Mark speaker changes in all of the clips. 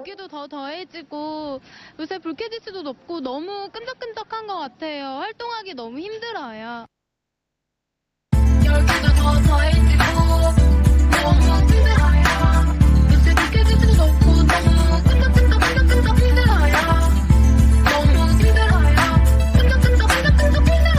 Speaker 1: 물기도 더 더해지고 요새 불쾌지수도 높고 너무 끈적끈적한 것 같아요. 활동하기 너무 힘들어요. 열기도 더 더해지고 너무 힘들어요. 요새 불쾌지수도 높고 너무 끈적끈적 힘들어요. 너무 힘들어요. 끈적끈적 힘들어요.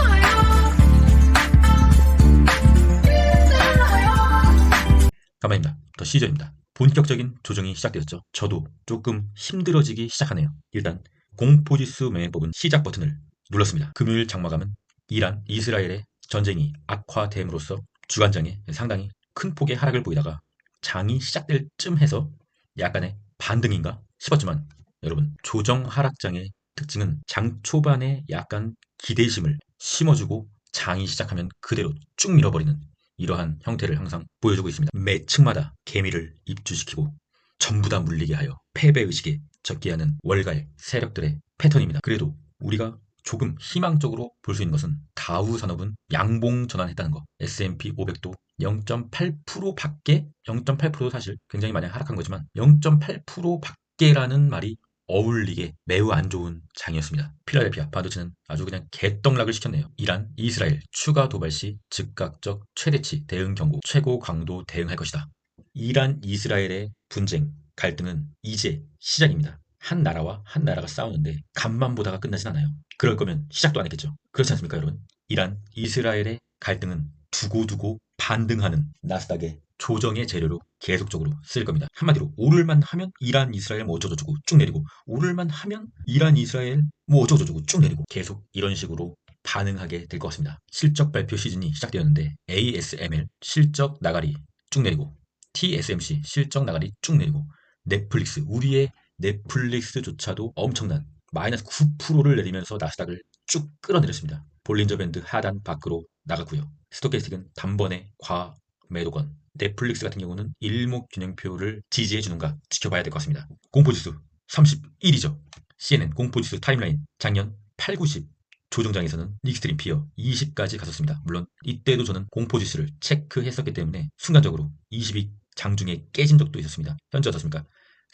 Speaker 2: 가만입니다. 더 시저입니다. 본격적인 조정이 시작되었죠. 저도 조금 힘들어지기 시작하네요. 일단 공포지수 매매법은 시작 버튼을 눌렀습니다. 금요일 장마감은 이란, 이스라엘의 전쟁이 악화됨으로써 주간장에 상당히 큰 폭의 하락을 보이다가 장이 시작될 쯤 해서 약간의 반등인가 싶었지만 여러분, 조정 하락장의 특징은 장 초반에 약간 기대심을 심어주고 장이 시작하면 그대로 쭉 밀어버리는 이러한 형태를 항상 보여주고 있습니다. 매 층마다 개미를 입주시키고 전부 다 물리게 하여 패배의식에 적게 하는 월가의 세력들의 패턴입니다. 그래도 우리가 조금 희망적으로 볼 수 있는 것은 다우 산업은 양봉 전환했다는 거. S&P 500도 0.8% 밖에, 0.8%도 사실 굉장히 많이 하락한 거지만 0.8% 밖에라는 말이 어울리게 매우 안 좋은 장이었습니다. 필라델피아 반도체는 아주 그냥 개떡락을 시켰네요. 이란, 이스라엘 추가 도발 시 즉각적 최대치 대응 경고, 최고 강도 대응할 것이다. 이란, 이스라엘의 분쟁, 갈등은 이제 시작입니다. 한 나라와 한 나라가 싸우는데 간만 보다가 끝나진 않아요. 그럴 거면 시작도 안 했겠죠. 그렇지 않습니까, 여러분? 이란, 이스라엘의 갈등은 두고두고 반등하는 나스닥의 조정의 재료로 계속적으로 쓸 겁니다. 한마디로 오를만 하면 이란, 이스라엘 뭐 어쩌고저쩌고 쭉 내리고, 오를만 하면 이란, 이스라엘 뭐 어쩌고저쩌고 쭉 내리고, 계속 이런 식으로 반응하게 될 것 같습니다. 실적 발표 시즌이 시작되었는데 ASML 실적 나가리 쭉 내리고, TSMC 실적 나가리 쭉 내리고, 넷플릭스, 우리의 넷플릭스조차도 엄청난 마이너스 9%를 내리면서 나스닥을 쭉 끌어내렸습니다. 볼린저 밴드 하단 밖으로 나갔고요. 스토캐스틱은 단번에 과매도권, 넷플릭스 같은 경우는 일목균형표를 지지해주는가 지켜봐야 될 것 같습니다. 공포지수 31이죠. CNN 공포지수 타임라인 작년 8, 90 조정장에서는 익스트림 피어 20까지 갔었습니다. 물론 이때도 저는 공포지수를 체크했었기 때문에 순간적으로 20이 장중에 깨진 적도 있었습니다. 현재 어떻습니까?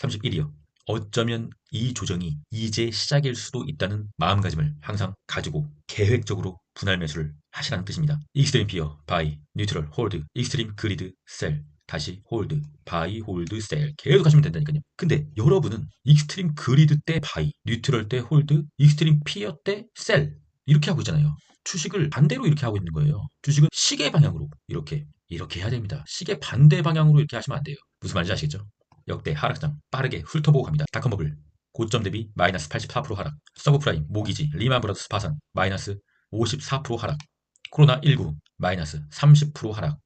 Speaker 2: 31이요. 어쩌면 이 조정이 이제 시작일 수도 있다는 마음가짐을 항상 가지고 계획적으로 분할 매수를 하시라는 뜻입니다. 익스트림 피어, 바이, 뉴트럴, 홀드, 익스트림 그리드, 셀, 다시 홀드, 바이, 홀드, 셀 계속 하시면 된다니까요. 근데 여러분은 익스트림 그리드 때 바이, 뉴트럴 때 홀드, 익스트림 피어 때 셀 이렇게 하고 있잖아요. 주식을 반대로 이렇게 하고 있는 거예요. 주식은 시계 방향으로 이렇게 해야 됩니다. 시계 반대 방향으로 이렇게 하시면 안 돼요. 무슨 말인지 아시겠죠? 역대 하락장 빠르게 훑어보고 갑니다. 닷컴버블 고점 대비 마이너스 84% 하락, 서브프라임, 모기지, 리만브라더스 파산 마이너스 54% 하락, 코로나19 마이너스 30% 하락,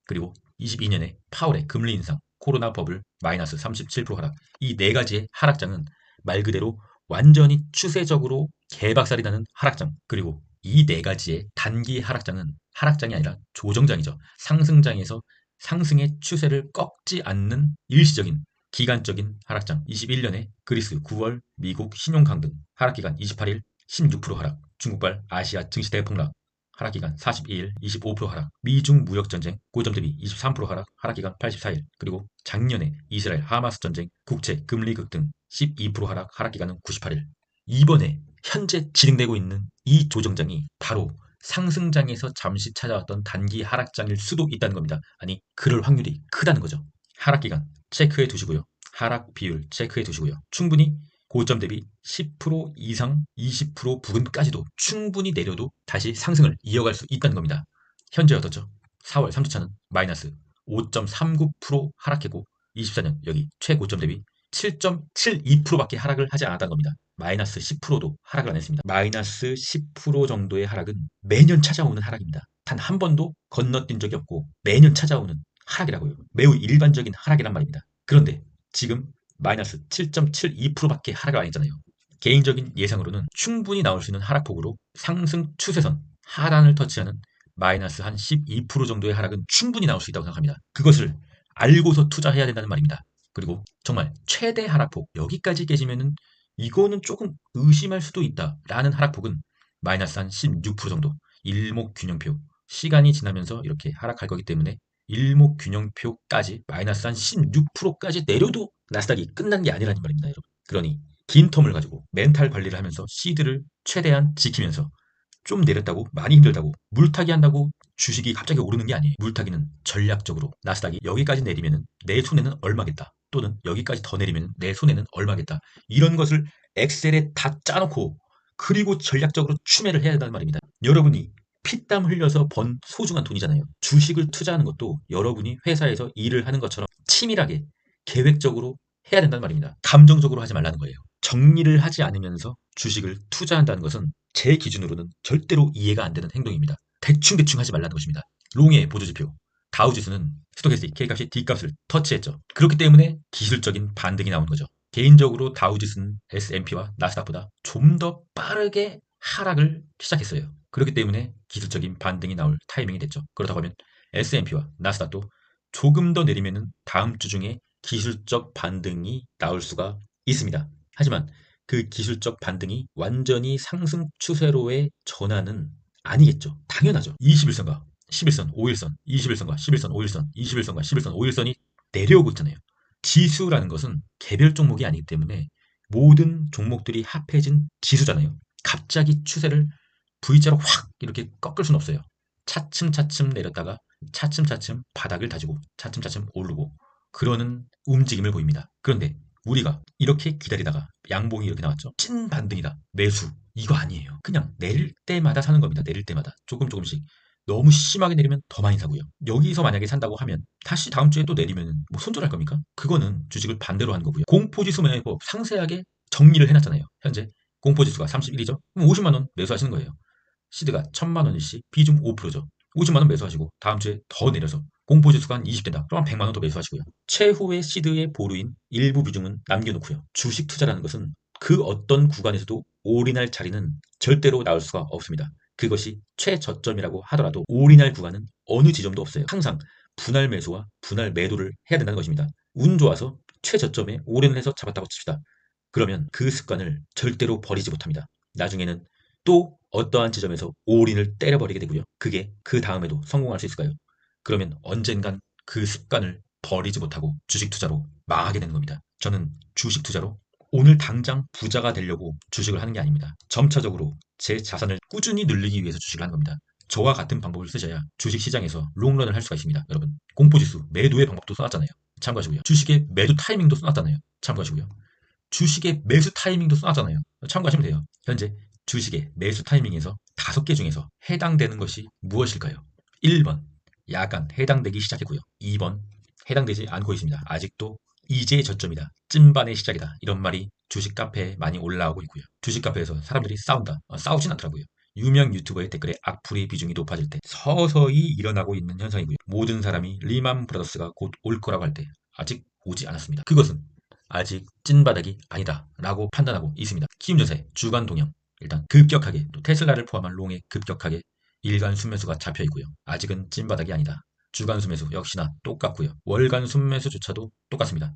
Speaker 2: 그리고 22년에 파월의 금리 인상, 코로나 버블 마이너스 37% 하락. 이 네 가지의 하락장은 말 그대로 완전히 추세적으로 개박살이 나는 하락장. 그리고 이 네 가지의 단기 하락장은 하락장이 아니라 조정장이죠. 상승장에서 상승의 추세를 꺾지 않는 일시적인 기간적인 하락장. 21년에 그리스 9월 미국 신용 강등, 하락기간 28일 16% 하락, 중국발 아시아 증시 대폭락, 하락기간 42일 25% 하락, 미중 무역전쟁 고점 대비 23% 하락, 하락기간 84일, 그리고 작년에 이스라엘 하마스 전쟁 국채 금리 급등 12% 하락, 하락기간은 98일. 이번에 현재 진행되고 있는 이 조정장이 바로 상승장에서 잠시 찾아왔던 단기 하락장일 수도 있다는 겁니다. 아니, 그럴 확률이 크다는 거죠. 하락기간 체크해 두시고요. 하락 비율 체크해 두시고요. 충분히 고점 대비 10% 이상 20% 부근까지도 충분히 내려도 다시 상승을 이어갈 수 있다는 겁니다. 현재 어떻죠? 4월 3주차는 마이너스 5.39% 하락했고 24년 여기 최고점 대비 7.72%밖에 하락을 하지 않았다는 겁니다. 마이너스 10%도 하락을 안 했습니다. 마이너스 10% 정도의 하락은 매년 찾아오는 하락입니다. 단 한 번도 건너뛴 적이 없고 매년 찾아오는 하락이라고요. 매우 일반적인 하락이란 말입니다. 그런데 지금 마이너스 7.72%밖에 하락을 안 했잖아요. 개인적인 예상으로는 충분히 나올 수 있는 하락폭으로 상승 추세선 하단을 터치하는 마이너스 한 12% 정도의 하락은 충분히 나올 수 있다고 생각합니다. 그것을 알고서 투자해야 된다는 말입니다. 그리고 정말 최대 하락폭 여기까지 깨지면은 이거는 조금 의심할 수도 있다라는 하락폭은 마이너스 한 16% 정도, 일목균형표, 시간이 지나면서 이렇게 하락할 거기 때문에 일목균형표까지 마이너스 한 16%까지 내려도 나스닥이 끝난 게 아니라는 말입니다, 여러분. 그러니 긴 텀을 가지고 멘탈 관리를 하면서 시드를 최대한 지키면서 좀 내렸다고 많이 힘들다고 물타기 한다고 주식이 갑자기 오르는 게 아니에요. 물타기는 전략적으로 나스닥이 여기까지 내리면 내 손해는 얼마겠다. 또는 여기까지 더 내리면 내 손해는 얼마겠다. 이런 것을 엑셀에 다 짜놓고 그리고 전략적으로 추매를 해야 된다는 말입니다. 여러분이 피땀 흘려서 번 소중한 돈이잖아요. 주식을 투자하는 것도 여러분이 회사에서 일을 하는 것처럼 치밀하게 계획적으로 해야 된다는 말입니다. 감정적으로 하지 말라는 거예요. 정리를 하지 않으면서 주식을 투자한다는 것은 제 기준으로는 절대로 이해가 안 되는 행동입니다. 대충대충 하지 말라는 것입니다. 롱의 보조지표 다우지수는 스토캐스틱 K값이 D값을 터치했죠. 그렇기 때문에 기술적인 반등이 나오는 거죠. 개인적으로 다우지수는 S&P와 나스닥보다 좀 더 빠르게 하락을 시작했어요. 그렇기 때문에 기술적인 반등이 나올 타이밍이 됐죠. 그렇다고 하면 S&P와 나스닥도 조금 더 내리면은 다음 주 중에 기술적 반등이 나올 수가 있습니다. 하지만 그 기술적 반등이 완전히 상승 추세로의 전환은 아니겠죠. 당연하죠. 21선과 11선, 5일선, 21선과 11선, 5일선, 21선과 11선, 5일선이 내려오고 있잖아요. 지수라는 것은 개별 종목이 아니기 때문에 모든 종목들이 합해진 지수잖아요. 갑자기 추세를 V자로 확 이렇게 꺾을 수는 없어요. 차츰차츰 내렸다가 차츰차츰 바닥을 다지고 차츰차츰 오르고 그러는 움직임을 보입니다. 그런데 우리가 이렇게 기다리다가 양봉이 이렇게 나왔죠. 찐 반등이다. 매수. 이거 아니에요. 그냥 내릴 때마다 사는 겁니다. 내릴 때마다. 조금씩. 너무 심하게 내리면 더 많이 사고요. 여기서 만약에 산다고 하면 다시 다음 주에 또 내리면 뭐 손절할 겁니까? 그거는 주식을 반대로 하는 거고요. 공포지수 매매법 상세하게 정리를 해놨잖아요. 현재 공포지수가 31이죠. 그럼 50만 원 매수하시는 거예요. 시드가 1000만 원일시 비중 5%죠. 50만 원 매수하시고 다음 주에 더 내려서 공포지수가 한 20된다. 그럼 100만 원 더 매수하시고요. 최후의 시드의 보루인 일부 비중은 남겨놓고요. 주식 투자라는 것은 그 어떤 구간에서도 올인할 자리는 절대로 나올 수가 없습니다. 그것이 최저점이라고 하더라도 올인할 구간은 어느 지점도 없어요. 항상 분할 매수와 분할 매도를 해야 된다는 것입니다. 운 좋아서 최저점에 올인을 해서 잡았다고 칩시다. 그러면 그 습관을 절대로 버리지 못합니다. 나중에는 또 어떠한 지점에서 올인을 때려버리게 되고요. 그게 그 다음에도 성공할 수 있을까요? 그러면 언젠간 그 습관을 버리지 못하고 주식 투자로 망하게 되는 겁니다. 저는 주식 투자로 오늘 당장 부자가 되려고 주식을 하는 게 아닙니다. 점차적으로 제 자산을 꾸준히 늘리기 위해서 주식을 하는 겁니다. 저와 같은 방법을 쓰셔야 주식 시장에서 롱런을 할 수가 있습니다. 여러분, 공포지수 매도의 방법도 써놨잖아요. 참고하시고요. 주식의 매도 타이밍도 써놨잖아요. 참고하시고요. 주식의 매수 타이밍도 써놨잖아요. 참고하시면 돼요. 현재 주식의 매수 타이밍에서 5개 중에서 해당되는 것이 무엇일까요? 1번, 약간 해당되기 시작했고요. 2번, 해당되지 않고 있습니다. 아직도 이제 저점이다. 찐반의 시작이다. 이런 말이 주식 카페에 많이 올라오고 있고요. 주식 카페에서 사람들이 싸운다. 싸우진 않더라고요. 유명 유튜버의 댓글에 악플의 비중이 높아질 때 서서히 일어나고 있는 현상이고요. 모든 사람이 리만 브라더스가 곧 올 거라고 할 때 아직 오지 않았습니다. 그것은 아직 찐바닥이 아니다 라고 판단하고 있습니다. 키움전세 주간 동향 일단 급격하게 또 테슬라를 포함한 롱에 급격하게 일간 순매수가 잡혀 있고요. 아직은 찐바닥이 아니다. 주간 순매수 역시나 똑같고요. 월간 순매수조차도 똑같습니다.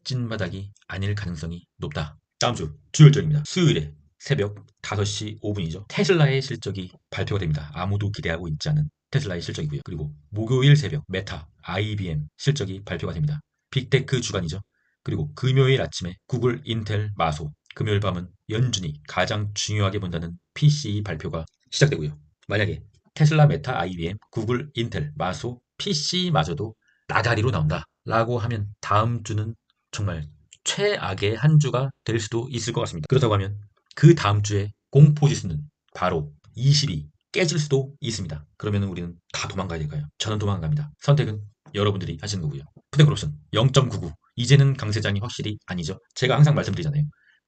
Speaker 2: 찐바닥이 아닐 가능성이 높다. 다음 주 주요일정입니다. 수요일에 새벽 5시 5분이죠. 테슬라의 실적이 발표가 됩니다. 아무도 기대하고 있지 않은 테슬라의 실적이고요. 그리고 목요일 새벽 메타, IBM 실적이 발표가 됩니다. 빅테크 주간이죠. 그리고 금요일 아침에 구글, 인텔, 마소, 금요일 밤은 연준이 가장 중요하게 본다는 PCE 발표가 시작되고요. 만약에 테슬라, 메타, IBM, 구글, 인텔, 마소, PC마저도 나가리로 나온다 라고 하면 다음 주는 정말 최악의 한 주가 될 수도 있을 것 같습니다. 그렇다고 하면 그 다음 주에 공포지수는 바로 20이 깨질 수도 있습니다. 그러면 우리는 다 도망가야 될까요? 저는 도망갑니다. 선택은 여러분들이 하시는 거고요. 푸덴콜옵션 0.99 이제는 강세장이 확실히 아니죠. 제가 항상 말씀드리잖아요.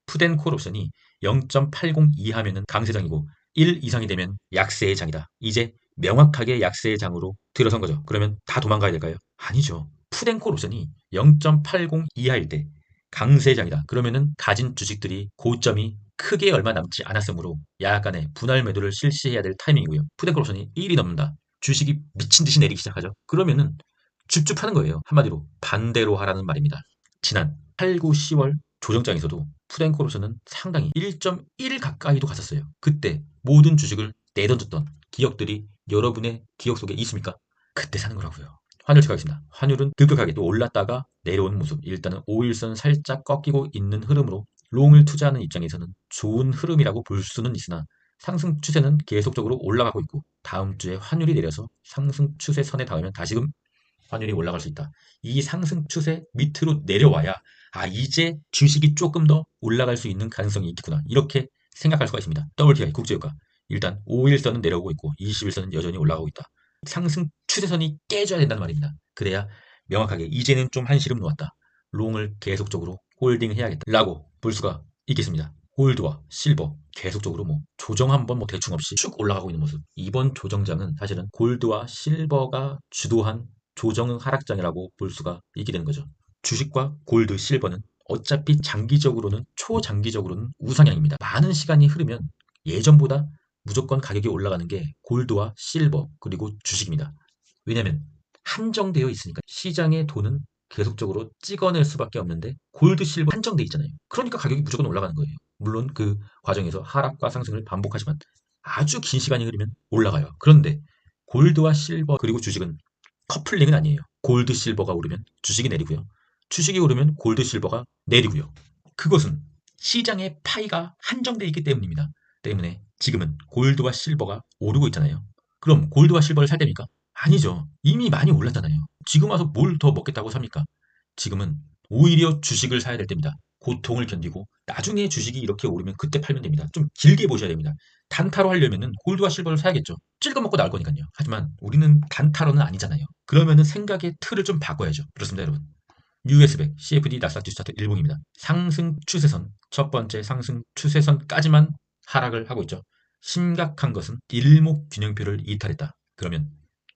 Speaker 2: 푸덴콜옵션이 0.80 이하면은 강세장이고 1 이상이 되면 약세의 장이다. 이제 명확하게 약세의 장으로 들어선 거죠. 그러면 다 도망가야 될까요? 아니죠. 푸덴콜옵션이 0.80 이하일 때 강세장이다. 그러면은 가진 주식들이 고점이 크게 얼마 남지 않았으므로 약간의 분할 매도를 실시해야 될 타이밍이고요. 푸덴콜옵션이 1이 넘는다. 주식이 미친 듯이 내리기 시작하죠. 그러면은 줍줍하는 거예요. 한마디로 반대로 하라는 말입니다. 지난 8, 9, 10월 조정장에서도 푸덴콜옵션은 상당히 1.1 가까이도 갔었어요. 그때 모든 주식을 내던졌던 기억들이 여러분의 기억 속에 있습니까? 그때 사는 거라고요. 환율 체크하겠습니다. 환율은 급격하게 또 올랐다가 내려오는 모습. 일단은 5일선 살짝 꺾이고 있는 흐름으로 롱을 투자하는 입장에서는 좋은 흐름이라고 볼 수는 있으나 상승 추세는 계속적으로 올라가고 있고 다음 주에 환율이 내려서 상승 추세선에 닿으면 다시금 환율이 올라갈 수 있다. 이 상승 추세 밑으로 내려와야 이제 주식이 조금 더 올라갈 수 있는 가능성이 있겠구나. 이렇게 생각할 수가 있습니다. WTI 국제유가 일단 5일선은 내려오고 있고 20일선은 여전히 올라가고 있다. 상승 추세선이 깨져야 된다는 말입니다. 그래야 명확하게 이제는 좀 한시름 놓았다. 롱을 계속적으로 홀딩해야겠다라고 볼 수가 있겠습니다. 골드와 실버 계속적으로 조정 한번 대충 없이 쭉 올라가고 있는 모습. 이번 조정장은 사실은 골드와 실버가 주도한 조정 하락장이라고 볼 수가 있게 되는 거죠. 주식과 골드, 실버는 어차피 장기적으로는 초장기적으로는 우상향입니다. 많은 시간이 흐르면 예전보다 무조건 가격이 올라가는 게 골드와 실버 그리고 주식입니다. 왜냐하면 한정되어 있으니까 시장의 돈은 계속적으로 찍어낼 수밖에 없는데 골드, 실버 한정돼 있잖아요. 그러니까 가격이 무조건 올라가는 거예요. 물론 그 과정에서 하락과 상승을 반복하지만 아주 긴 시간이 흐르면 올라가요. 그런데 골드와 실버 그리고 주식은 커플링은 아니에요. 골드, 실버가 오르면 주식이 내리고요. 주식이 오르면 골드, 실버가 내리고요. 그것은 시장의 파이가 한정되어 있기 때문입니다. 때문에 지금은 골드와 실버가 오르고 있잖아요. 그럼 골드와 실버를 살 때입니까? 아니죠. 이미 많이 올랐잖아요. 지금 와서 뭘 더 먹겠다고 삽니까? 지금은 오히려 주식을 사야 될 때입니다. 고통을 견디고 나중에 주식이 이렇게 오르면 그때 팔면 됩니다. 좀 길게 보셔야 됩니다. 단타로 하려면은 골드와 실버를 사야겠죠. 찍어먹고 나올 거니까요. 하지만 우리는 단타로는 아니잖아요. 그러면은 생각의 틀을 좀 바꿔야죠. 그렇습니다, 여러분. US100, CFD 나스닥 차트 일봉입니다. 상승 추세선, 첫 번째 상승 추세선까지만 하락을 하고 있죠. 심각한 것은 일목균형표를 이탈했다. 그러면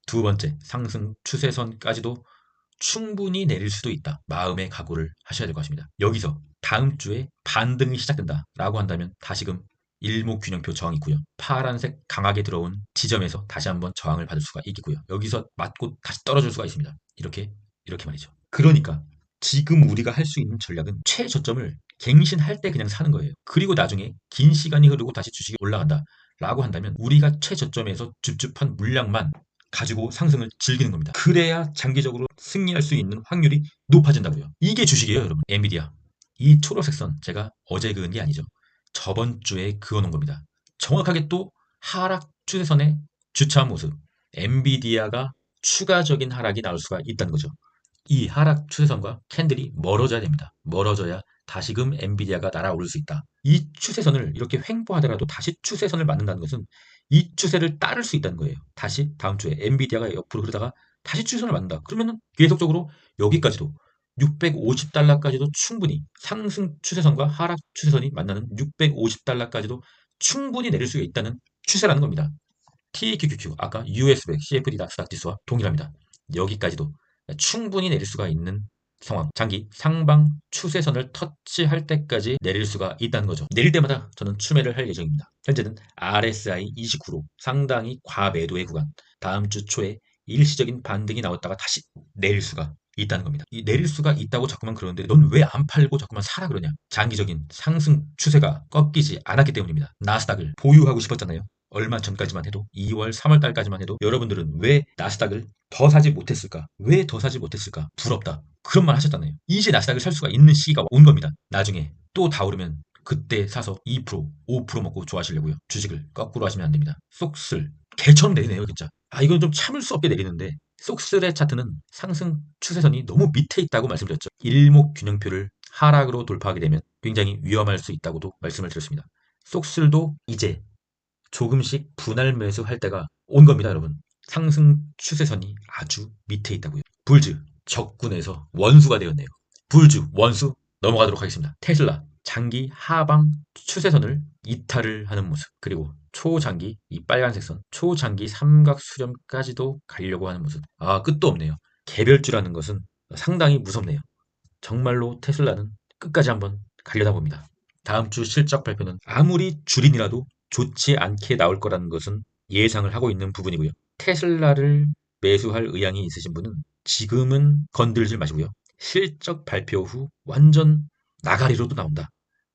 Speaker 2: 두 번째 상승 추세선까지도 충분히 내릴 수도 있다. 마음의 각오를 하셔야 될 것 같습니다. 여기서 다음 주에 반등이 시작된다라고 한다면 다시금 일목균형표 저항이 있고요. 파란색 강하게 들어온 지점에서 다시 한번 저항을 받을 수가 있겠고요. 여기서 맞고 다시 떨어질 수가 있습니다. 이렇게 말이죠. 그러니까 지금 우리가 할 수 있는 전략은 최저점을 갱신할 때 그냥 사는 거예요. 그리고 나중에 긴 시간이 흐르고 다시 주식이 올라간다 라고 한다면 우리가 최저점에서 줍줍한 물량만 가지고 상승을 즐기는 겁니다. 그래야 장기적으로 승리할 수 있는 확률이 높아진다고요. 이게 주식이에요, 여러분. 엔비디아. 이 초록색 선 제가 어제 그은 게 아니죠. 저번 주에 그어놓은 겁니다. 정확하게 또 하락 추세선의 주차한 모습. 엔비디아가 추가적인 하락이 나올 수가 있다는 거죠. 이 하락 추세선과 캔들이 멀어져야 됩니다. 멀어져야 다시금 엔비디아가 날아오를 수 있다. 이 추세선을 이렇게 횡보하더라도 다시 추세선을 맞는다는 것은 이 추세를 따를 수 있다는 거예요. 다시 다음 주에 엔비디아가 옆으로 흐르다가 다시 추세선을 맞는다. 그러면 계속적으로 여기까지도 650달러까지도 충분히 상승 추세선과 하락 추세선이 만나는 650달러까지도 충분히 내릴 수 있다는 추세라는 겁니다. TQQQ 아까 US100 CFD 나스닥 지수와 동일합니다. 여기까지도 충분히 내릴 수가 있는 상황. 장기 상방 추세선을 터치할 때까지 내릴 수가 있다는 거죠. 내릴 때마다 저는 추매를 할 예정입니다. 현재는 RSI 29로 상당히 과매도의 구간. 다음 주 초에 일시적인 반등이 나왔다가 다시 내릴 수가 있다는 겁니다. 이 내릴 수가 있다고 자꾸만 그러는데 넌 왜 안 팔고 자꾸만 사라 그러냐? 장기적인 상승 추세가 꺾이지 않았기 때문입니다. 나스닥을 보유하고 싶었잖아요. 얼마 전까지만 해도 2월, 3월 달까지만 해도 여러분들은 왜 나스닥을 더 사지 못했을까? 왜 더 사지 못했을까? 부럽다. 그런 말 하셨잖아요. 이제 나스닥을 살 수가 있는 시기가 온 겁니다. 나중에 또 다 오르면 그때 사서 2%, 5% 먹고 좋아하시려고요. 주식을 거꾸로 하시면 안 됩니다. 쏙슬 개처럼 내리네요, 진짜. 이건 좀 참을 수 없게 내리는데 쏙슬의 차트는 상승 추세선이 너무 밑에 있다고 말씀드렸죠. 일목균형표를 하락으로 돌파하게 되면 굉장히 위험할 수 있다고도 말씀을 드렸습니다. 쏙슬도 이제 조금씩 분할 매수할 때가 온 겁니다, 여러분. 상승 추세선이 아주 밑에 있다고요. 불즈 적군에서 원수가 되었네요. 불즈 원수 넘어가도록 하겠습니다. 테슬라 장기 하방 추세선을 이탈을 하는 모습, 그리고 초장기 이 빨간색 선 초장기 삼각 수렴까지도 가려고 하는 모습. 끝도 없네요. 개별주라는 것은 상당히 무섭네요. 정말로 테슬라는 끝까지 한번 가려다 봅니다. 다음 주 실적 발표는 아무리 줄인이라도 좋지 않게 나올 거라는 것은 예상을 하고 있는 부분이고요. 테슬라를 매수할 의향이 있으신 분은 지금은 건들지 마시고요. 실적 발표 후 완전 나가리로도 나온다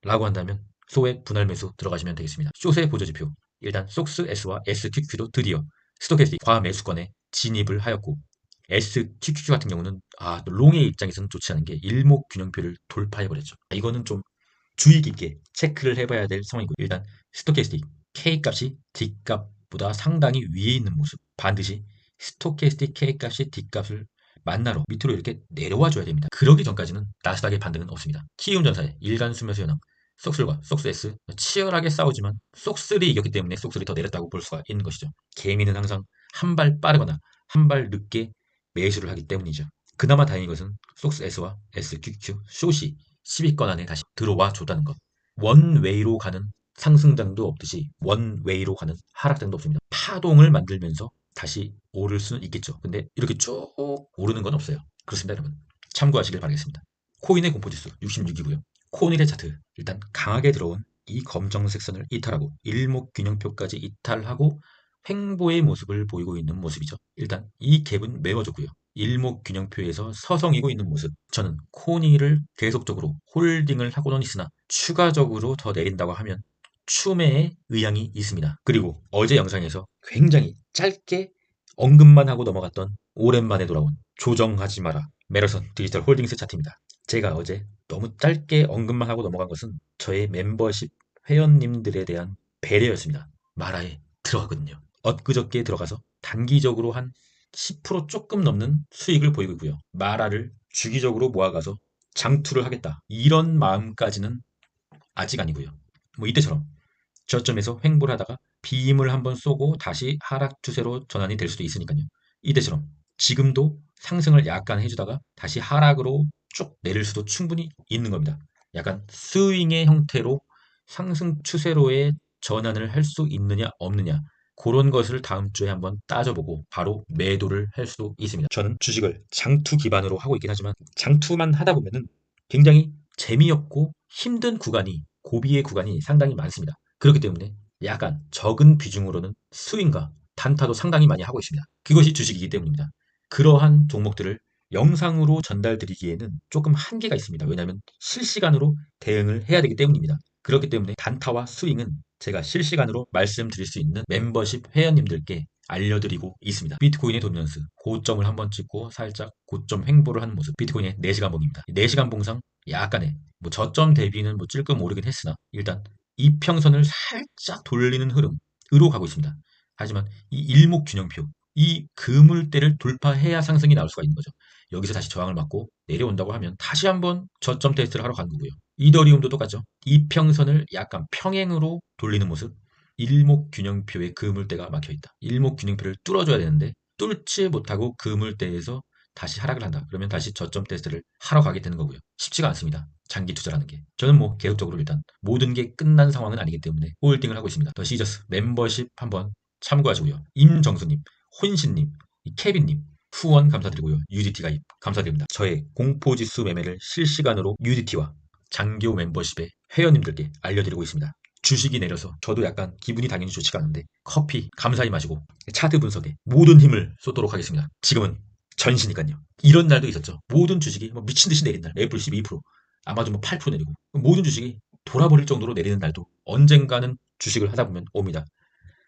Speaker 2: 라고 한다면 소액 분할 매수 들어가시면 되겠습니다. 쇼세 보조지표 일단 속스 S와 SQQ도 드디어 스토캐스틱 과매수권에 진입을 하였고 SQQQ 같은 경우는 롱의 입장에서는 좋지 않은 게 일목균형표를 돌파해버렸죠. 이거는 좀 주의 깊게 체크를 해봐야 될 상황이고, 일단 스토캐스틱 K값이 D값보다 상당히 위에 있는 모습, 반드시 스토캐스틱 K값이 D값을 만나러 밑으로 이렇게 내려와 줘야 됩니다. 그러기 전까지는 나스닥의 반등은 없습니다. 키움전사의 일간수면수 현황, 속술과 속스S 치열하게 싸우지만 속슬이 이겼기 때문에 속슬이 더 내렸다고 볼 수가 있는 것이죠. 개미는 항상 한 발 빠르거나 한 발 늦게 매수를 하기 때문이죠. 그나마 다행인 것은 속스S와 SQQ, 숏이 10위권 안에 다시 들어와 줬다는 것. 원웨이로 가는 상승장도 없듯이 원웨이로 가는 하락장도 없습니다. 파동을 만들면서 다시 오를 수는 있겠죠. 근데 이렇게 쭉 오르는 건 없어요. 그렇습니다, 여러분. 참고하시길 바라겠습니다. 코인의 공포지수 66이고요. 코인의 차트 일단 강하게 들어온 이 검정색 선을 이탈하고 일목균형표까지 이탈하고 횡보의 모습을 보이고 있는 모습이죠. 일단 이 갭은 메워졌고요. 일목균형표에서 서성이고 있는 모습. 저는 코니를 계속적으로 홀딩을 하고는 있으나 추가적으로 더 내린다고 하면 추매의 의향이 있습니다. 그리고 어제 영상에서 굉장히 짧게 언급만 하고 넘어갔던 오랜만에 돌아온 조정하지 마라 메러선 디지털 홀딩스 차트입니다. 제가 어제 너무 짧게 언급만 하고 넘어간 것은 저의 멤버십 회원님들에 대한 배려였습니다. 마라에 들어가거든요. 엊그저께 들어가서 단기적으로 한 10% 조금 넘는 수익을 보이고 있고요. 마라를 주기적으로 모아가서 장투를 하겠다. 이런 마음까지는 아직 아니고요. 뭐 이때처럼 저점에서 횡보를 하다가 비임을 한번 쏘고 다시 하락 추세로 전환이 될 수도 있으니까요. 이때처럼 지금도 상승을 약간 해주다가 다시 하락으로 쭉 내릴 수도 충분히 있는 겁니다. 약간 스윙의 형태로 상승 추세로의 전환을 할 수 있느냐 없느냐, 그런 것을 다음 주에 한번 따져보고 바로 매도를 할 수도 있습니다. 저는 주식을 장투 기반으로 하고 있긴 하지만 장투만 하다 보면은 굉장히 재미없고 힘든 구간이, 고비의 구간이 상당히 많습니다. 그렇기 때문에 약간 적은 비중으로는 스윙과 단타도 상당히 많이 하고 있습니다. 그것이 주식이기 때문입니다. 그러한 종목들을 영상으로 전달드리기에는 조금 한계가 있습니다. 왜냐하면 실시간으로 대응을 해야 되기 때문입니다. 그렇기 때문에 단타와 스윙은 제가 실시간으로 말씀드릴 수 있는 멤버십 회원님들께 알려드리고 있습니다. 비트코인의 도미넌스, 고점을 한번 찍고 살짝 고점 횡보를 하는 모습, 비트코인의 4시간 봉입니다. 4시간 봉상 약간의 저점 대비는 찔끔 오르긴 했으나 일단 이평선을 살짝 돌리는 흐름으로 가고 있습니다. 하지만 이 일목균형표, 이 그물대를 돌파해야 상승이 나올 수가 있는 거죠. 여기서 다시 저항을 맞고 내려온다고 하면 다시 한번 저점 테스트를 하러 가는 거고요. 이더리움도 똑같죠. 이평선을 약간 평행으로 돌리는 모습, 일목균형표에 그물대가 막혀있다. 일목균형표를 뚫어줘야 되는데 뚫지 못하고 그물대에서 다시 하락을 한다. 그러면 다시 저점 테스트를 하러 가게 되는 거고요. 쉽지가 않습니다. 장기 투자라는 게. 저는 계속적으로 일단 모든 게 끝난 상황은 아니기 때문에 홀딩을 하고 있습니다. 더 시저스 멤버십 한번 참고하시고요. 임정수님, 혼신님, 케빈님 후원 감사드리고요. UDT 가입 감사드립니다. 저의 공포지수 매매를 실시간으로 UDT와 장교 멤버십의 회원님들께 알려드리고 있습니다. 주식이 내려서 저도 약간 기분이 당연히 좋지가 않은데 커피 감사히 마시고 차트 분석에 모든 힘을 쏟도록 하겠습니다. 지금은 전시니까요. 이런 날도 있었죠. 모든 주식이 미친 듯이 내린 날, 애플 12%, 아마존 8% 내리고 모든 주식이 돌아버릴 정도로 내리는 날도 언젠가는 주식을 하다 보면 옵니다.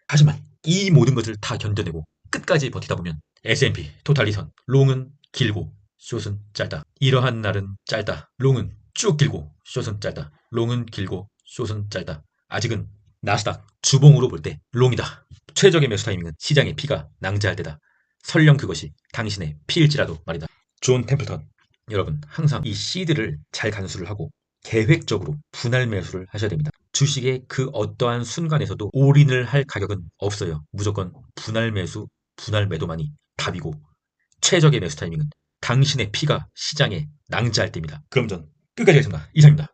Speaker 2: 하지만 이 모든 것을 다 견뎌내고 끝까지 버티다 보면 S&P, 토탈리선, 롱은 길고 숏은 짧다. 이러한 날은 짧다. 롱은 쭉 길고 숏은 짧다. 롱은 길고 숏은 짧다. 아직은 나스닥 주봉으로 볼 때 롱이다. 최적의 매수 타이밍은 시장의 피가 낭자할 때다. 설령 그것이 당신의 피일지라도 말이다. 존 템플턴, 여러분 항상 이 시드를 잘 간수를 하고 계획적으로 분할 매수를 하셔야 됩니다. 주식의 그 어떠한 순간에서도 올인을 할 가격은 없어요. 무조건 분할 매수, 분할 매도만이 답이고 최적의 매수 타이밍은 당신의 피가 시장에 낭자할 때입니다. 그럼 전 끝까지 하겠습니다. 이상입니다.